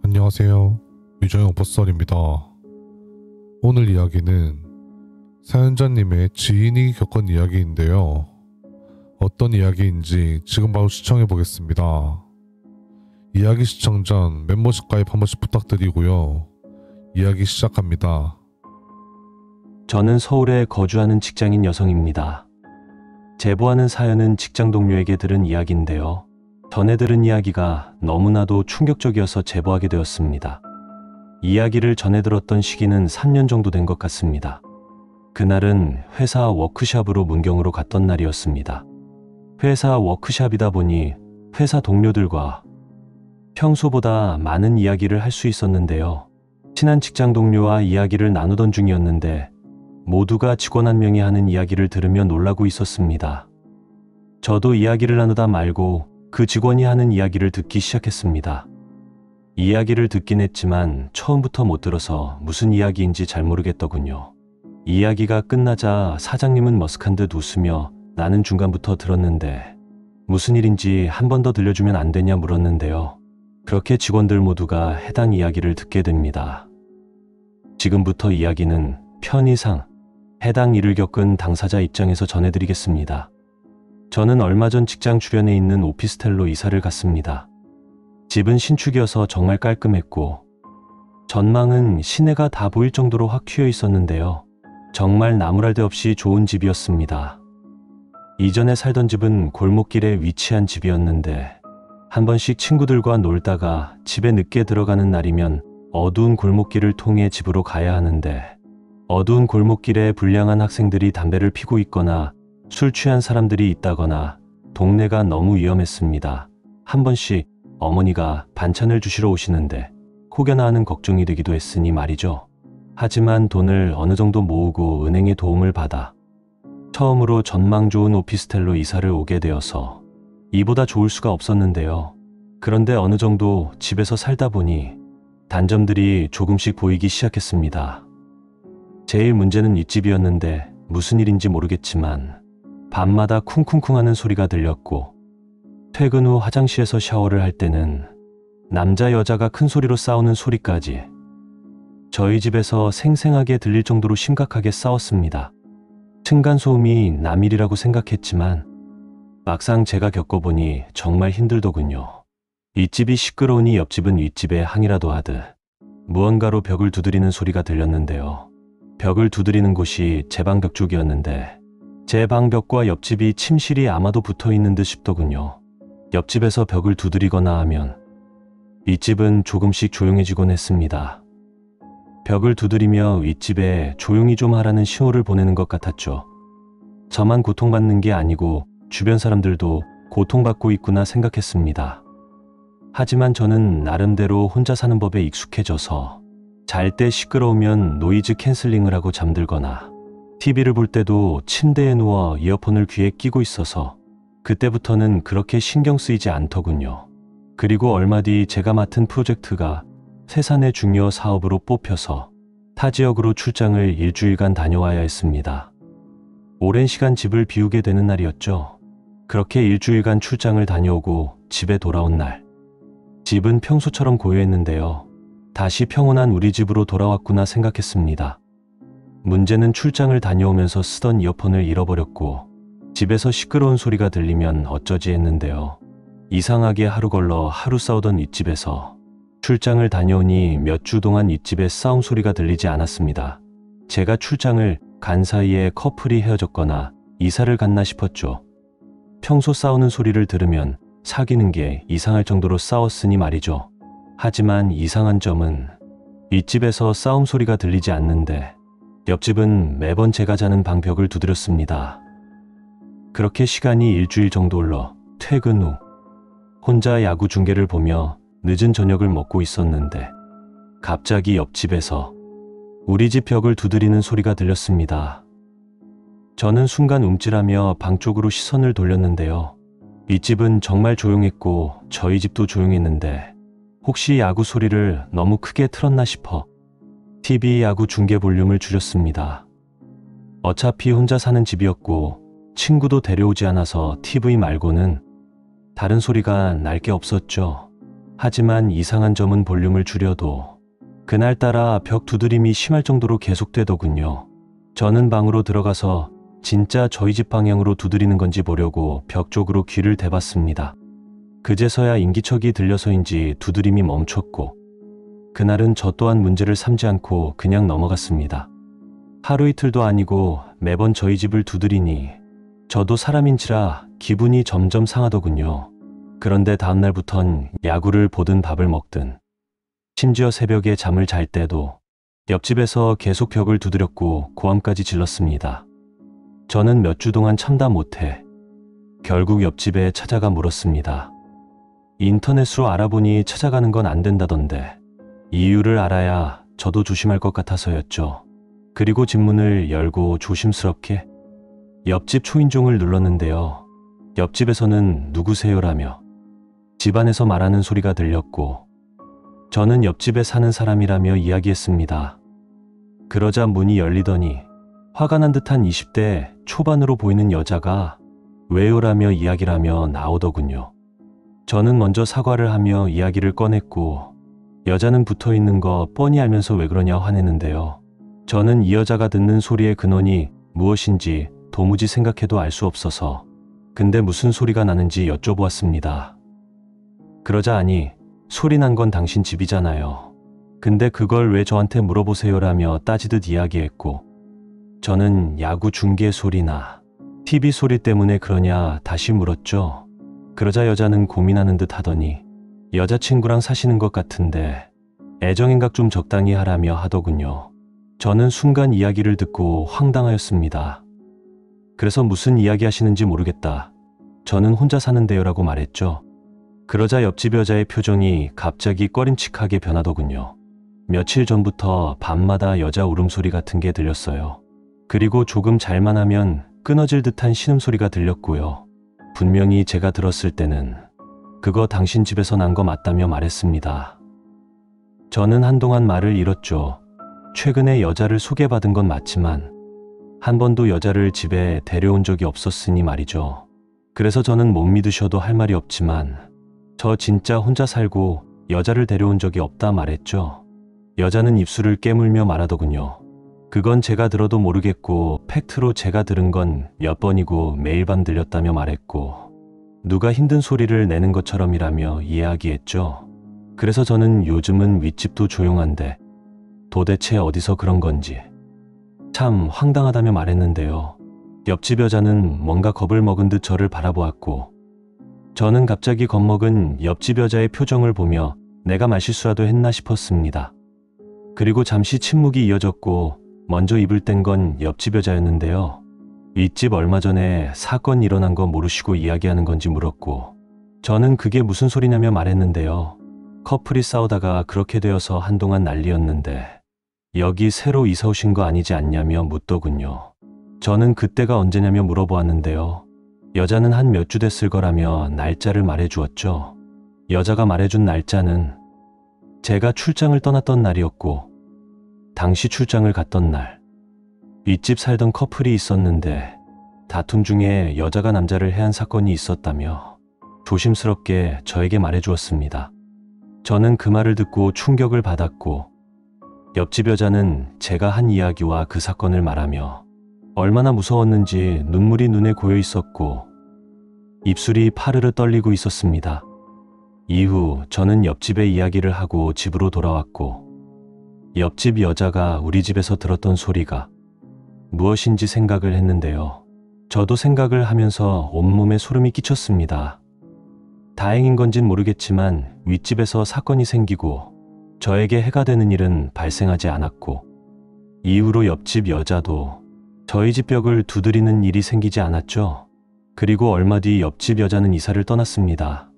안녕하세요. 유정형 버썰입니다. 오늘 이야기는 사연자님의 지인이 겪은 이야기인데요. 어떤 이야기인지 지금 바로 시청해 보겠습니다. 이야기 시청 전 멤버십 가입 한 번씩 부탁드리고요. 이야기 시작합니다. 저는 서울에 거주하는 직장인 여성입니다. 제보하는 사연은 직장 동료에게 들은 이야기인데요. 전에 들은 이야기가 너무나도 충격적이어서 제보하게 되었습니다. 이야기를 전해 들었던 시기는 3년 정도 된 것 같습니다. 그날은 회사 워크숍으로 문경으로 갔던 날이었습니다. 회사 워크숍이다 보니 회사 동료들과 평소보다 많은 이야기를 할 수 있었는데요. 친한 직장 동료와 이야기를 나누던 중이었는데 모두가 직원 한 명이 하는 이야기를 들으며 놀라고 있었습니다. 저도 이야기를 나누다 말고 그 직원이 하는 이야기를 듣기 시작했습니다. 이야기를 듣긴 했지만 처음부터 못 들어서 무슨 이야기인지 잘 모르겠더군요. 이야기가 끝나자 사장님은 머쓱한 듯 웃으며 나는 중간부터 들었는데 무슨 일인지 한 번 더 들려주면 안 되냐 물었는데요. 그렇게 직원들 모두가 해당 이야기를 듣게 됩니다. 지금부터 이야기는 편의상 해당 일을 겪은 당사자 입장에서 전해드리겠습니다. 저는 얼마 전 직장 주변에 있는 오피스텔로 이사를 갔습니다. 집은 신축이어서 정말 깔끔했고 전망은 시내가 다 보일 정도로 확 트여 있었는데요. 정말 나무랄 데 없이 좋은 집이었습니다. 이전에 살던 집은 골목길에 위치한 집이었는데 한 번씩 친구들과 놀다가 집에 늦게 들어가는 날이면 어두운 골목길을 통해 집으로 가야 하는데 어두운 골목길에 불량한 학생들이 담배를 피고 있거나 술 취한 사람들이 있다거나 동네가 너무 위험했습니다. 한 번씩 어머니가 반찬을 주시러 오시는데 혹여나 하는 걱정이 되기도 했으니 말이죠. 하지만 돈을 어느 정도 모으고 은행의 도움을 받아 처음으로 전망 좋은 오피스텔로 이사를 오게 되어서 이보다 좋을 수가 없었는데요. 그런데 어느 정도 집에서 살다 보니 단점들이 조금씩 보이기 시작했습니다. 제일 문제는 윗집이었는데 무슨 일인지 모르겠지만 밤마다 쿵쿵쿵 하는 소리가 들렸고 퇴근 후 화장실에서 샤워를 할 때는 남자 여자가 큰 소리로 싸우는 소리까지 저희 집에서 생생하게 들릴 정도로 심각하게 싸웠습니다. 층간소음이 남일이라고 생각했지만 막상 제가 겪어보니 정말 힘들더군요. 윗집이 시끄러우니 옆집은 윗집에 항의라도 하듯 무언가로 벽을 두드리는 소리가 들렸는데요. 벽을 두드리는 곳이 제 방 벽 쪽이었는데 제 방 벽과 옆집이 침실이 아마도 붙어있는 듯 싶더군요. 옆집에서 벽을 두드리거나 하면 윗집은 조금씩 조용해지곤 했습니다. 벽을 두드리며 윗집에 조용히 좀 하라는 신호를 보내는 것 같았죠. 저만 고통받는 게 아니고 주변 사람들도 고통받고 있구나 생각했습니다. 하지만 저는 나름대로 혼자 사는 법에 익숙해져서 잘 때 시끄러우면 노이즈 캔슬링을 하고 잠들거나 TV를 볼 때도 침대에 누워 이어폰을 귀에 끼고 있어서 그때부터는 그렇게 신경 쓰이지 않더군요. 그리고 얼마 뒤 제가 맡은 프로젝트가 세산의 중요 사업으로 뽑혀서 타 지역으로 출장을 일주일간 다녀와야 했습니다. 오랜 시간 집을 비우게 되는 날이었죠. 그렇게 일주일간 출장을 다녀오고 집에 돌아온 날, 집은 평소처럼 고요했는데요. 다시 평온한 우리 집으로 돌아왔구나 생각했습니다. 문제는 출장을 다녀오면서 쓰던 이어폰을 잃어버렸고 집에서 시끄러운 소리가 들리면 어쩌지 했는데요. 이상하게 하루 걸러 하루 싸우던 윗집에서 출장을 다녀오니 몇 주 동안 윗집에 싸움 소리가 들리지 않았습니다. 제가 출장을 간 사이에 커플이 헤어졌거나 이사를 갔나 싶었죠. 평소 싸우는 소리를 들으면 사귀는 게 이상할 정도로 싸웠으니 말이죠. 하지만 이상한 점은 윗집에서 싸움 소리가 들리지 않는데 옆집은 매번 제가 자는 방 벽을 두드렸습니다. 그렇게 시간이 일주일 정도 흘러 퇴근 후 혼자 야구 중계를 보며 늦은 저녁을 먹고 있었는데 갑자기 옆집에서 우리 집 벽을 두드리는 소리가 들렸습니다. 저는 순간 움찔하며 방 쪽으로 시선을 돌렸는데요. 윗집은 정말 조용했고 저희 집도 조용했는데 혹시 야구 소리를 너무 크게 틀었나 싶어 TV 야구 중계 볼륨을 줄였습니다. 어차피 혼자 사는 집이었고 친구도 데려오지 않아서 TV 말고는 다른 소리가 날 게 없었죠. 하지만 이상한 점은 볼륨을 줄여도 그날따라 벽 두드림이 심할 정도로 계속되더군요. 저는 방으로 들어가서 진짜 저희 집 방향으로 두드리는 건지 보려고 벽 쪽으로 귀를 대봤습니다. 그제서야 인기척이 들려서인지 두드림이 멈췄고 그날은 저 또한 문제를 삼지 않고 그냥 넘어갔습니다. 하루 이틀도 아니고 매번 저희 집을 두드리니 저도 사람인지라 기분이 점점 상하더군요. 그런데 다음날부턴 야구를 보든 밥을 먹든 심지어 새벽에 잠을 잘 때도 옆집에서 계속 벽을 두드렸고 고함까지 질렀습니다. 저는 몇 주 동안 참다 못해 결국 옆집에 찾아가 물었습니다. 인터넷으로 알아보니 찾아가는 건 안 된다던데 이유를 알아야 저도 조심할 것 같아서였죠. 그리고 집 문을 열고 조심스럽게 옆집 초인종을 눌렀는데요. 옆집에서는 누구세요라며 집안에서 말하는 소리가 들렸고 저는 옆집에 사는 사람이라며 이야기했습니다. 그러자 문이 열리더니 화가 난 듯한 20대 초반으로 보이는 여자가 왜요라며 이야기를 하며 나오더군요. 저는 먼저 사과를 하며 이야기를 꺼냈고 여자는 붙어있는 거 뻔히 알면서 왜 그러냐 화냈는데요. 저는 이 여자가 듣는 소리의 근원이 무엇인지 도무지 생각해도 알 수 없어서 근데 무슨 소리가 나는지 여쭤보았습니다. 그러자 아니 소리 난 건 당신 집이잖아요. 근데 그걸 왜 저한테 물어보세요라며 따지듯 이야기했고 저는 야구 중계 소리나 TV 소리 때문에 그러냐 다시 물었죠. 그러자 여자는 고민하는 듯 하더니 여자친구랑 사시는 것 같은데 애정행각 좀 적당히 하라며 하더군요. 저는 순간 이야기를 듣고 황당하였습니다. 그래서 무슨 이야기 하시는지 모르겠다. 저는 혼자 사는데요라고 말했죠. 그러자 옆집 여자의 표정이 갑자기 꺼림칙하게 변하더군요. 며칠 전부터 밤마다 여자 울음소리 같은 게 들렸어요. 그리고 조금 잘만 하면 끊어질 듯한 신음소리가 들렸고요. 분명히 제가 들었을 때는 그거 당신 집에서 난 거 맞다며 말했습니다. 저는 한동안 말을 잃었죠. 최근에 여자를 소개받은 건 맞지만 한 번도 여자를 집에 데려온 적이 없었으니 말이죠. 그래서 저는 못 믿으셔도 할 말이 없지만 저 진짜 혼자 살고 여자를 데려온 적이 없다 말했죠. 여자는 입술을 깨물며 말하더군요. 그건 제가 들어도 모르겠고 팩트로 제가 들은 건 몇 번이고 매일 밤 들렸다며 말했고 누가 힘든 소리를 내는 것처럼이라며 이야기했죠. 그래서 저는 요즘은 윗집도 조용한데 도대체 어디서 그런 건지 참 황당하다며 말했는데요. 옆집 여자는 뭔가 겁을 먹은 듯 저를 바라보았고 저는 갑자기 겁먹은 옆집 여자의 표정을 보며 내가 말실수라도 했나 싶었습니다. 그리고 잠시 침묵이 이어졌고 먼저 입을 뗀 건 옆집 여자였는데요. 윗집 얼마 전에 사건 일어난 거 모르시고 이야기하는 건지 물었고 저는 그게 무슨 소리냐며 말했는데요. 커플이 싸우다가 그렇게 되어서 한동안 난리였는데 여기 새로 이사 오신 거 아니지 않냐며 묻더군요. 저는 그때가 언제냐며 물어보았는데요. 여자는 한 몇 주 됐을 거라며 날짜를 말해주었죠. 여자가 말해준 날짜는 제가 출장을 떠났던 날이었고 당시 출장을 갔던 날 윗집 살던 커플이 있었는데 다툼 중에 여자가 남자를 해한 사건이 있었다며 조심스럽게 저에게 말해주었습니다. 저는 그 말을 듣고 충격을 받았고 옆집 여자는 제가 한 이야기와 그 사건을 말하며 얼마나 무서웠는지 눈물이 눈에 고여 있었고 입술이 파르르 떨리고 있었습니다. 이후 저는 옆집에 이야기를 하고 집으로 돌아왔고 옆집 여자가 우리 집에서 들었던 소리가 무엇인지 생각을 했는데요. 저도 생각을 하면서 온몸에 소름이 끼쳤습니다. 다행인 건진 모르겠지만 윗집에서 사건이 생기고 저에게 해가 되는 일은 발생하지 않았고 이후로 옆집 여자도 저희 집 벽을 두드리는 일이 생기지 않았죠. 그리고 얼마 뒤 옆집 여자는 이사를 떠났습니다.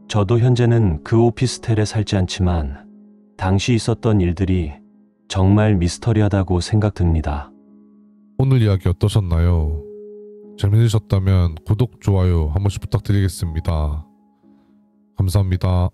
저도 현재는 그 오피스텔에 살지 않지만 당시 있었던 일들이 정말 미스터리하다고 생각됩니다. 오늘 이야기 어떠셨나요? 재밌으셨다면 구독, 좋아요 한 번씩 부탁드리겠습니다. 감사합니다.